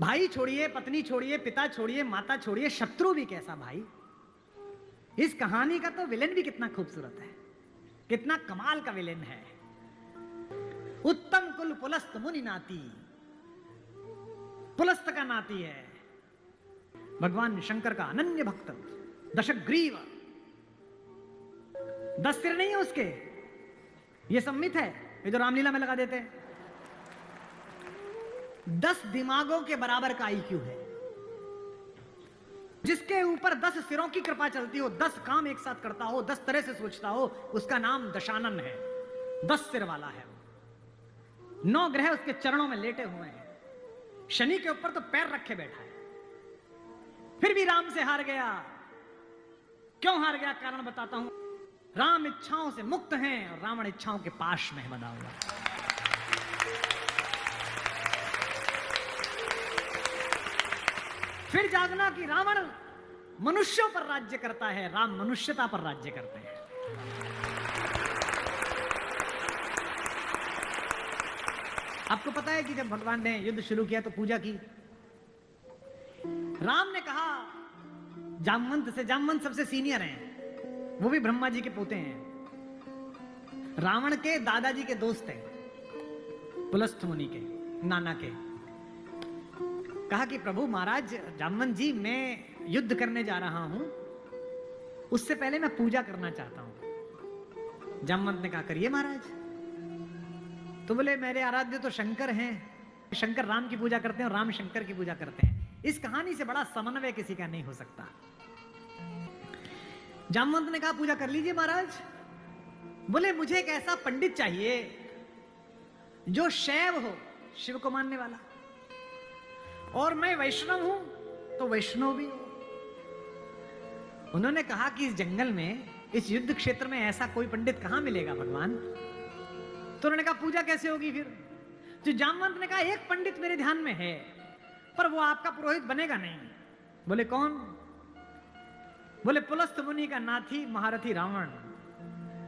भाई छोड़िए, पत्नी छोड़िए, पिता छोड़िए, माता छोड़िए, शत्रु भी कैसा भाई। इस कहानी का तो विलेन भी कितना खूबसूरत है, कितना कमाल का विलेन है। उत्तम कुल पुलस्त मुनि नाती, पुलस्त का नाती है भगवान शंकर का अनन्य भक्त, दशग्रीव। 10 सिर नहीं है उसके, ये सम्मित है, ये जो रामलीला में लगा देते हैं। 10 दिमागों के बराबर का आईक्यू है। जिसके ऊपर 10 सिरों की कृपा चलती हो, 10 काम एक साथ करता हो, 10 तरह से सोचता हो, उसका नाम दशानन है। 10 सिर वाला है। 9 ग्रह उसके चरणों में लेटे हुए हैं। शनि के ऊपर तो पैर रखे बैठा है। फिर भी राम से हार गया। क्यों हार गया? कारण बताता हूं। राम इच्छाओं से मुक्त हैं और रावण इच्छाओं के पाश में बंधा हुआ। फिर जागना कि रावण मनुष्यों पर राज्य करता है, राम मनुष्यता पर राज्य करते हैं। आपको पता है कि जब भगवान ने युद्ध शुरू किया तो पूजा की। राम ने कहा जामवंत से, जामवंत सबसे सीनियर हैं, वो भी ब्रह्मा जी के पोते हैं, रावण के दादाजी के दोस्त हैं, पुलस्थ मुनि के नाना के। कहा कि प्रभु महाराज जामवंत जी, मैं युद्ध करने जा रहा हूं, उससे पहले मैं पूजा करना चाहता हूं। जामवंत ने कहा करिए महाराज। तो बोले मेरे आराध्य तो शंकर हैं, शंकर राम की पूजा करते हैं और राम शंकर की पूजा करते हैं। इस कहानी से बड़ा समन्वय किसी का नहीं हो सकता। जामवंत ने कहा पूजा कर लीजिए महाराज। बोले मुझे एक ऐसा पंडित चाहिए जो शैव हो, शिव को मानने वाला, और मैं वैष्णव हूं तो वैष्णव भी हो। उन्होंने कहा कि इस जंगल में, इस युद्ध क्षेत्र में ऐसा कोई पंडित कहां मिलेगा भगवान। तो उन्होंने कहा पूजा कैसे होगी फिर? तो जामवंत ने कहा एक पंडित मेरे ध्यान में है, पर वो आपका पुरोहित बनेगा नहीं। बोले कौन? बोले पुलस्थ मुनि का नाथी महारथी रावण,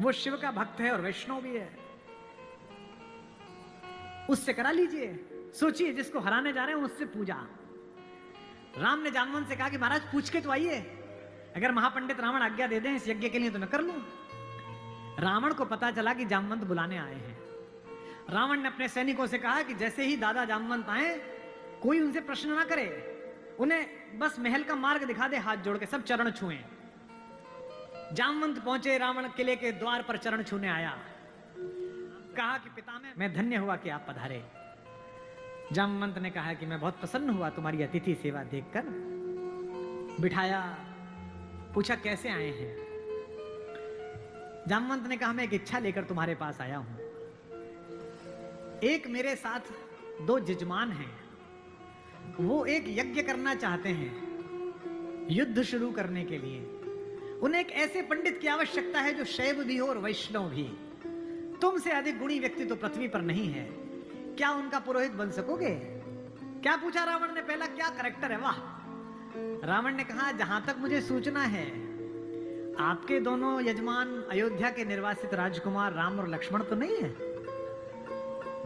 वो शिव का भक्त है और वैष्णव भी है, उससे करा लीजिए। सोचिए जिसको हराने जा रहे हैं उससे पूजा। राम ने जामवंत से कहा कि महाराज पूछ के तो आइए, अगर महापंडित रावण आज्ञा दे दें इस यज्ञ के लिए तो मैं कर लूं। रावण को पता चला कि जामवंत बुलाने आए हैं। रावण ने अपने सैनिकों से कहा कि जैसे ही दादा जामवंत आए, कोई उनसे प्रश्न ना करे, उन्हें बस महल का मार्ग दिखा दे, हाथ जोड़ के सब चरण छुएं। जामवंत पहुंचे, रावण किले के द्वार पर चरण छूने आया। कहा कि पिता मैं धन्य हुआ कि आप पधारे। जामवंत ने कहा कि मैं बहुत प्रसन्न हुआ तुम्हारी अतिथि सेवा देखकर। बिठाया, पूछा कैसे आए हैं। जामवंत ने कहा मैं एक इच्छा लेकर तुम्हारे पास आया हूं। एक मेरे साथ 2 जजमान हैं, वो एक यज्ञ करना चाहते हैं युद्ध शुरू करने के लिए। उन्हें एक ऐसे पंडित की आवश्यकता है जो शैव भी हो और वैष्णव भी। तुमसे अधिक गुणी व्यक्ति तो पृथ्वी पर नहीं है, क्या उनका पुरोहित बन सकोगे? क्या पूछा रावण ने पहला, क्या करैक्टर है, वाह। रावण ने कहा जहां तक मुझे सूचना है आपके दोनों यजमान अयोध्या के निर्वासित राजकुमार राम और लक्ष्मण तो नहीं है?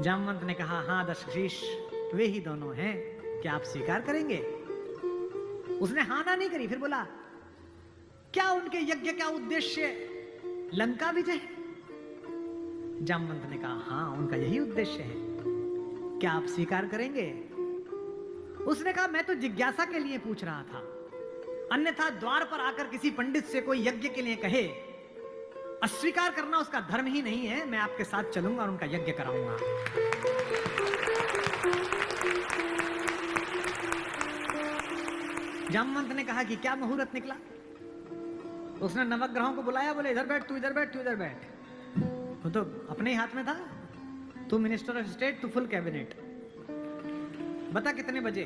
जामवंत ने कहा हां दशशीष, वे ही दोनों हैं, क्या आप स्वीकार करेंगे? उसने हां ना नहीं करी। फिर बोला क्या उनके यज्ञ का उद्देश्य लंका विजय? जामवंत ने कहा हां उनका यही उद्देश्य है, क्या आप स्वीकार करेंगे? उसने कहा मैं तो जिज्ञासा के लिए पूछ रहा था, अन्यथा द्वार पर आकर किसी पंडित से कोई यज्ञ के लिए कहे, अस्वीकार करना उसका धर्म ही नहीं है। मैं आपके साथ चलूंगा और उनका यज्ञ कराऊंगा। जामवंत ने कहा कि क्या मुहूर्त निकला? उसने नवग्रहों को बुलाया, बोले इधर बैठ, तू इधर बैठ, तू इधर बैठ। वो तो अपने ही हाथ में था, तू मिनिस्टर ऑफ स्टेट, तू फुल कैबिनेट। बता कितने बजे?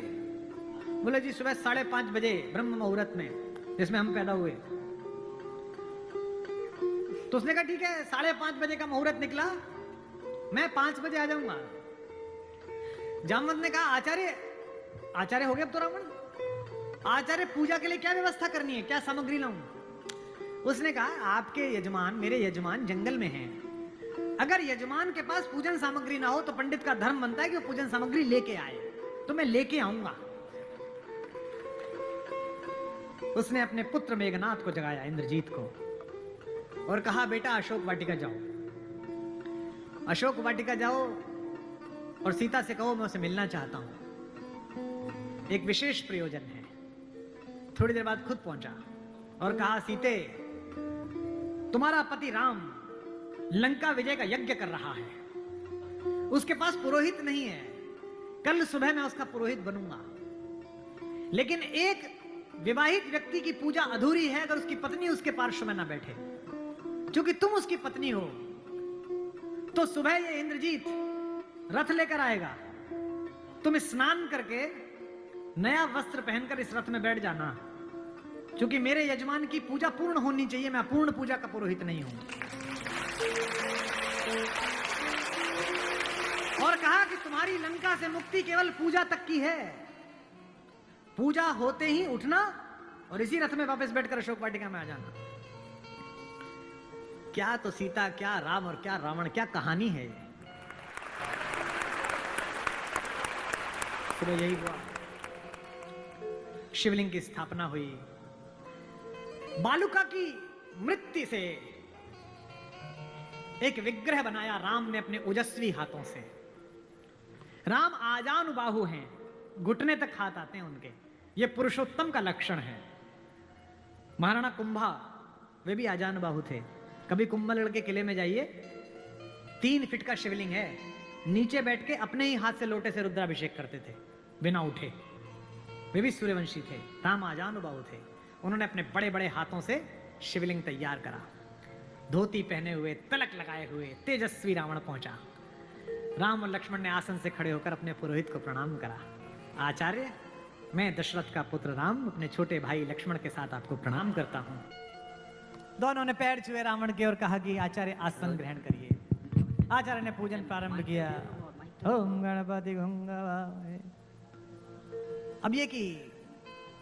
बोले जी सुबह 5:30 बजे ब्रह्म मुहूर्त में, जिसमें हम पैदा हुए। तो उसने कहा ठीक है, 5:30 बजे का मुहूर्त निकला, मैं 5 बजे आ जाऊंगा। जामवंत ने कहा आचार्य, आचार्य हो गया अब तो रावण, आचार्य पूजा के लिए क्या व्यवस्था करनी है, क्या सामग्री लाऊं? उसने कहा आपके यजमान, मेरे यजमान जंगल में हैं, अगर यजमान के पास पूजन सामग्री ना हो तो पंडित का धर्म बनता है कि वो पूजन सामग्री लेके आए, तो मैं लेके आऊंगा। उसने अपने पुत्र मेघनाथ को जगाया, इंद्रजीत को, और कहा बेटा अशोक वाटिका जाओ, अशोक वाटिका जाओ और सीता से कहो मैं उसे मिलना चाहता हूं, एक विशेष प्रयोजन है। थोड़ी देर बाद खुद पहुंचा और कहा सीते, तुम्हारा पति राम लंका विजय का यज्ञ कर रहा है, उसके पास पुरोहित नहीं है, कल सुबह मैं उसका पुरोहित बनूंगा, लेकिन एक विवाहित व्यक्ति की पूजा अधूरी है अगर उसकी पत्नी उसके पार्श्व में ना बैठे। क्योंकि तुम उसकी पत्नी हो, तो सुबह ये इंद्रजीत रथ लेकर आएगा, तुम स्नान करके नया वस्त्र पहनकर इस रथ में बैठ जाना, क्योंकि मेरे यजमान की पूजा पूर्ण होनी चाहिए, मैं पूर्ण पूजा का पुरोहित नहीं हूं। और कहा कि तुम्हारी लंका से मुक्ति केवल पूजा तक की है, पूजा होते ही उठना और इसी रथ में वापस बैठकर अशोक वाटिका में आ जाना। क्या तो सीता, क्या राम और क्या रावण, क्या कहानी है ये। फिर यही हुआ, शिवलिंग की स्थापना हुई, बालुका की मृत्यु से एक विग्रह बनाया राम ने अपने ओजस्वी हाथों से। राम आजानुबाहु हैं, घुटने तक हाथ आते हैं उनके, ये पुरुषोत्तम का लक्षण है। महाराणा कुंभा वे भी आजानुबाहु थे। कभी कुंभलगढ़ के किले में जाइए, 3 फीट का शिवलिंग है, नीचे बैठ के अपने ही हाथ से लोटे से रुद्राभिषेक करते थे बिना उठे। वे भी सूर्यवंशी थे, राम आजानुबाहु थे। उन्होंने अपने बड़े बड़े हाथों से शिवलिंग तैयार करा, धोती पहने हुए, तिलक लगाए हुए तेजस्वी रावण पहुंचा। राम और लक्ष्मण ने आसन से खड़े होकर अपने पुरोहित को प्रणाम करा। आचार्य, मैं दशरथ का पुत्र राम अपने छोटे भाई लक्ष्मण के साथ आपको प्रणाम करता हूं। दोनों ने पैर छुए रावण के और कहा कि आचार्य आसन ग्रहण करिए। आचार्य ने पूजन प्रारंभ किया। ओम गणपति गंगावाय। अब ये कि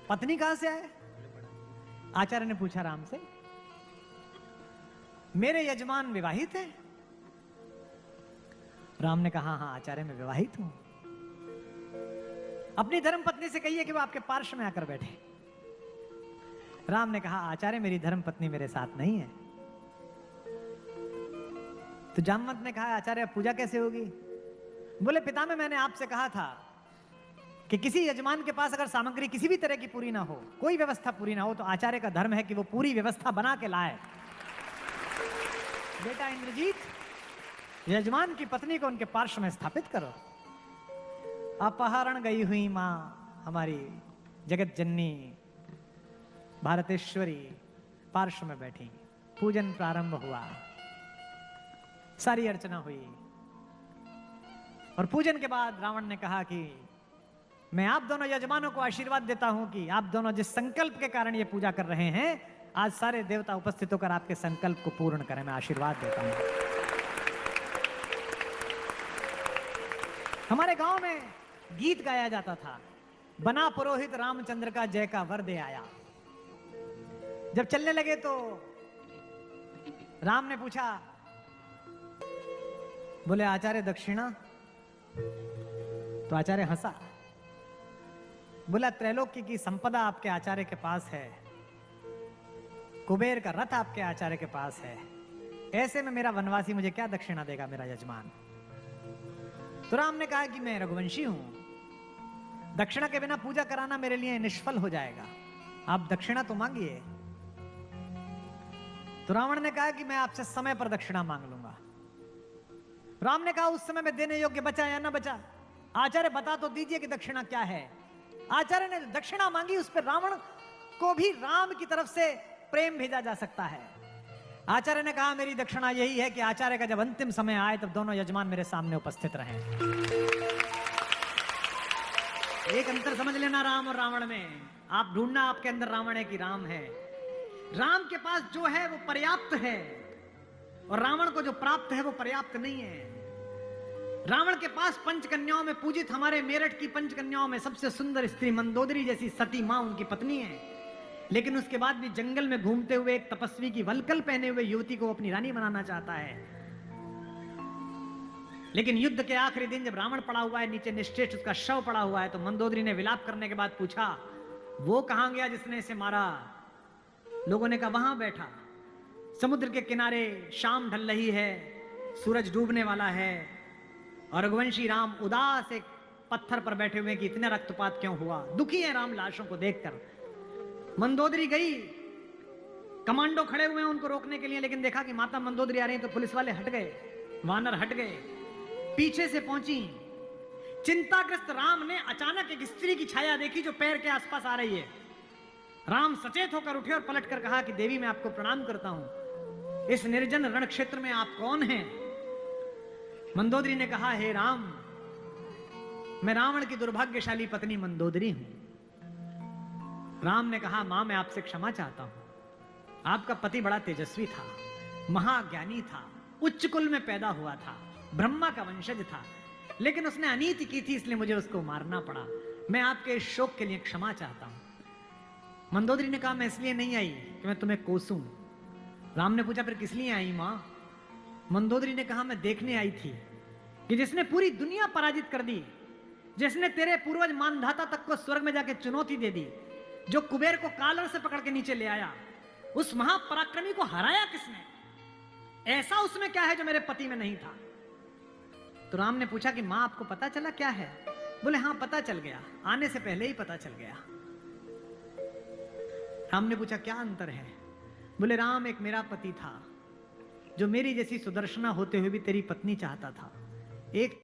पत्नी कहां से आए? आचार्य ने पूछा राम से। मेरे यजमान विवाहित है? राम ने कहा हाँ आचार्य मैं विवाहित हूं। अपनी धर्म पत्नी से कहिए कि वो आपके पार्श्व में आकर बैठे। राम ने कहा आचार्य मेरी धर्म पत्नी मेरे साथ नहीं है। तो जामवंत ने कहा आचार्य पूजा कैसे होगी? बोले पितामह मैंने आपसे कहा था कि किसी यजमान के पास अगर सामग्री किसी भी तरह की पूरी ना हो, कोई व्यवस्था पूरी ना हो, तो आचार्य का धर्म है कि वो पूरी व्यवस्था बना के लाए। बेटा इंद्रजीत, यजमान की पत्नी को उनके पार्श्व में स्थापित करो। अपहरण गई हुई मां हमारी जगत जननी भारतेश्वरी पार्श्व में बैठी, पूजन प्रारंभ हुआ, सारी अर्चना हुई। और पूजन के बाद रावण ने कहा कि मैं आप दोनों यजमानों को आशीर्वाद देता हूं कि आप दोनों जिस संकल्प के कारण ये पूजा कर रहे हैं, आज सारे देवता उपस्थित होकर आपके संकल्प को पूर्ण करें, मैं आशीर्वाद देता हूं। हमारे गांव में गीत गाया जाता था, बना पुरोहित रामचंद्र का जय का वर दे आया। जब चलने लगे तो राम ने पूछा, बोले आचार्य दक्षिणा? तो आचार्य हंसा, बोला त्रैलोक्य की संपदा आपके आचार्य के पास है, कुबेर का रथ आपके आचार्य के पास है, ऐसे में मेरा वनवासी मुझे क्या दक्षिणा देगा मेरा यजमान? तो राम ने कहा कि मैं रघुवंशी हूं, दक्षिणा के बिना पूजा कराना मेरे लिए निष्फल हो जाएगा, आप दक्षिणा तो मांगिए। तो रावण ने कहा कि मैं आपसे समय पर दक्षिणा मांग लूंगा। राम ने कहा उस समय में देने योग्य बचा या ना बचा? आचार्य बता तो दीजिए कि दक्षिणा क्या है। आचार्य ने दक्षिणा मांगी, उस पर रावण को भी राम की तरफ से प्रेम भेजा जा सकता है। आचार्य ने कहा मेरी दक्षिणा यही है कि आचार्य का जब अंतिम समय आए तब दोनों यजमान मेरे सामने उपस्थित रहें। एक अंतर समझ लेना राम और रावण में, आप ढूंढना आपके अंदर रावण है कि राम है। राम के पास जो है वो पर्याप्त है और रावण को जो प्राप्त है वो पर्याप्त नहीं है। रावण के पास पंचकन्याओं में पूजित हमारे मेरठ की पंचकन्याओं में सबसे सुंदर स्त्री मंदोदरी जैसी सती मां उनकी पत्नी है, लेकिन उसके बाद भी जंगल में घूमते हुए एक तपस्वी की वलकल पहने हुए युवती को अपनी रानी बनाना चाहता है। लेकिन युद्ध के आखिरी दिन जब रावण पड़ा हुआ है नीचे निश्चेष्ट, उसका शव पड़ा हुआ है, तो मंदोदरी ने विलाप करने के बाद पूछा, वो कहां गया जिसने इसे मारा? लोगों ने कहा वहां बैठा, समुद्र के किनारे, शाम ढल रही है, सूरज डूबने वाला है, और रघुवंशी राम उदास एक पत्थर पर बैठे हुए कि इतना रक्तपात क्यों हुआ, दुखी है राम लाशों को देखकर। मंदोदरी गई, कमांडो खड़े हुए हैं उनको रोकने के लिए, लेकिन देखा कि माता मंदोदरी आ रही है तो पुलिस वाले हट गए, वानर हट गए, पीछे से पहुंची। चिंताग्रस्त राम ने अचानक एक स्त्री की छाया देखी जो पैर के आसपास आ रही है। राम सचेत होकर उठे और पलटकर कहा कि देवी मैं आपको प्रणाम करता हूं, इस निर्जन रण क्षेत्र में आप कौन हैं? मंदोदरी ने कहा हे राम, मैं रावण की दुर्भाग्यशाली पत्नी मंदोदरी हूं। राम ने कहा मां मैं आपसे क्षमा चाहता हूं, आपका पति बड़ा तेजस्वी था, महाज्ञानी था, उच्च कुल में पैदा हुआ था, ब्रह्मा का वंशज था, लेकिन उसने अनीति की थी इसलिए मुझे उसको मारना पड़ा, मैं आपके इस शोक के लिए क्षमा चाहता हूं। मंदोदरी ने कहा मैं इसलिए नहीं आई कि मैं तुम्हें कोसूं। राम ने पूछा फिर किस लिए आई मां? मंदोदरी ने कहा मैं देखने आई थी कि जिसने पूरी दुनिया पराजित कर दी, जिसने तेरे पूर्वज मानधाता तक को स्वर्ग में जाके चुनौती दे दी, जो कुबेर को कालर से पकड़ के नीचे ले आया, उस महापराक्रमी को हराया किसने? ऐसा उसमें क्या है जो मेरे पति में नहीं था? तो राम ने पूछा कि मां आपको पता चला क्या है? बोले हाँ पता चल गया, आने से पहले ही पता चल गया। राम ने पूछा क्या अंतर है? बोले राम एक मेरा पति था जो मेरी जैसी सुदर्शना होते हुए भी तेरी पत्नी चाहता था, एक